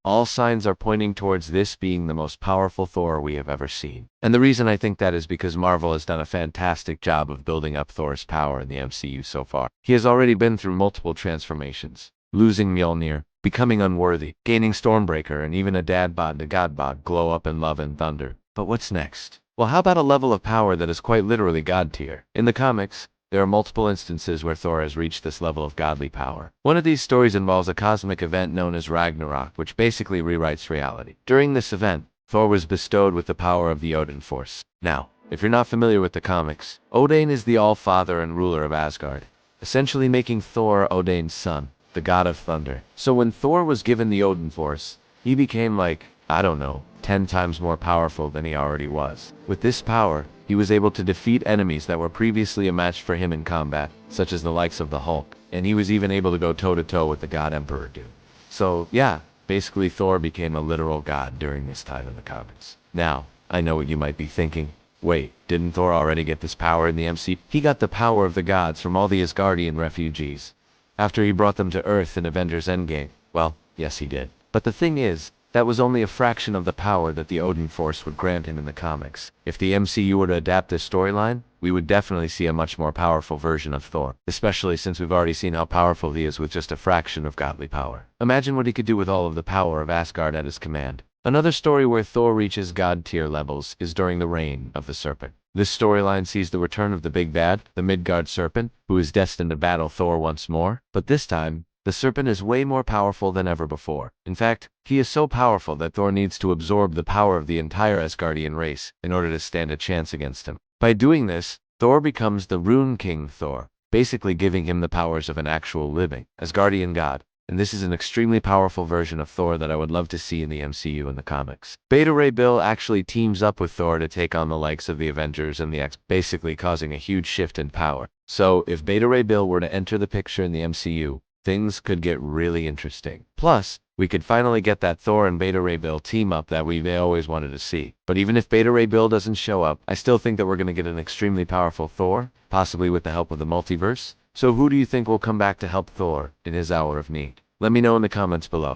All signs are pointing towards this being the most powerful Thor we have ever seen. And the reason I think that is because Marvel has done a fantastic job of building up Thor's power in the MCU so far. He has already been through multiple transformations, losing Mjolnir, becoming unworthy, gaining Stormbreaker, and even a God Bod to God Bod glow up in love and thunder. But what's next? Well, how about a level of power that is quite literally God tier? In the comics, there are multiple instances where Thor has reached this level of godly power. One of these stories involves a cosmic event known as Ragnarok, which basically rewrites reality. During this event, Thor was bestowed with the power of the Odin Force. Now, if you're not familiar with the comics, Odin is the all-father and ruler of Asgard, essentially making Thor Odin's son, the god of thunder. So when Thor was given the Odin Force, he became like, I don't know, 10 times more powerful than he already was. With this power, he was able to defeat enemies that were previously a match for him in combat, such as the likes of the Hulk, and he was even able to go toe-to-toe with the God Emperor dude. So yeah, basically Thor became a literal god during this time in the comics. Now, I know what you might be thinking. Wait, didn't Thor already get this power in the MCU? He got the power of the gods from all the Asgardian refugees, after he brought them to Earth in Avengers Endgame. Well, yes he did. But the thing is, that was only a fraction of the power that the Odin Force would grant him in the comics. If the MCU were to adapt this storyline, we would definitely see a much more powerful version of Thor, especially since we've already seen how powerful he is with just a fraction of godly power. Imagine what he could do with all of the power of Asgard at his command. Another story where Thor reaches god tier levels is during the reign of the Serpent. This storyline sees the return of the big bad, the Midgard Serpent, who is destined to battle Thor once more, but this time, the Serpent is way more powerful than ever before. In fact, he is so powerful that Thor needs to absorb the power of the entire Asgardian race in order to stand a chance against him. By doing this, Thor becomes the Rune King Thor, basically giving him the powers of an actual living Asgardian god. And this is an extremely powerful version of Thor that I would love to see in the MCU in the comics. Beta Ray Bill actually teams up with Thor to take on the likes of the Avengers and the X, basically causing a huge shift in power. So if Beta Ray Bill were to enter the picture in the MCU, things could get really interesting. Plus, we could finally get that Thor and Beta Ray Bill team up that we always wanted to see. But even if Beta Ray Bill doesn't show up, I still think that we're going to get an extremely powerful Thor, possibly with the help of the multiverse. So who do you think will come back to help Thor in his hour of need? Let me know in the comments below.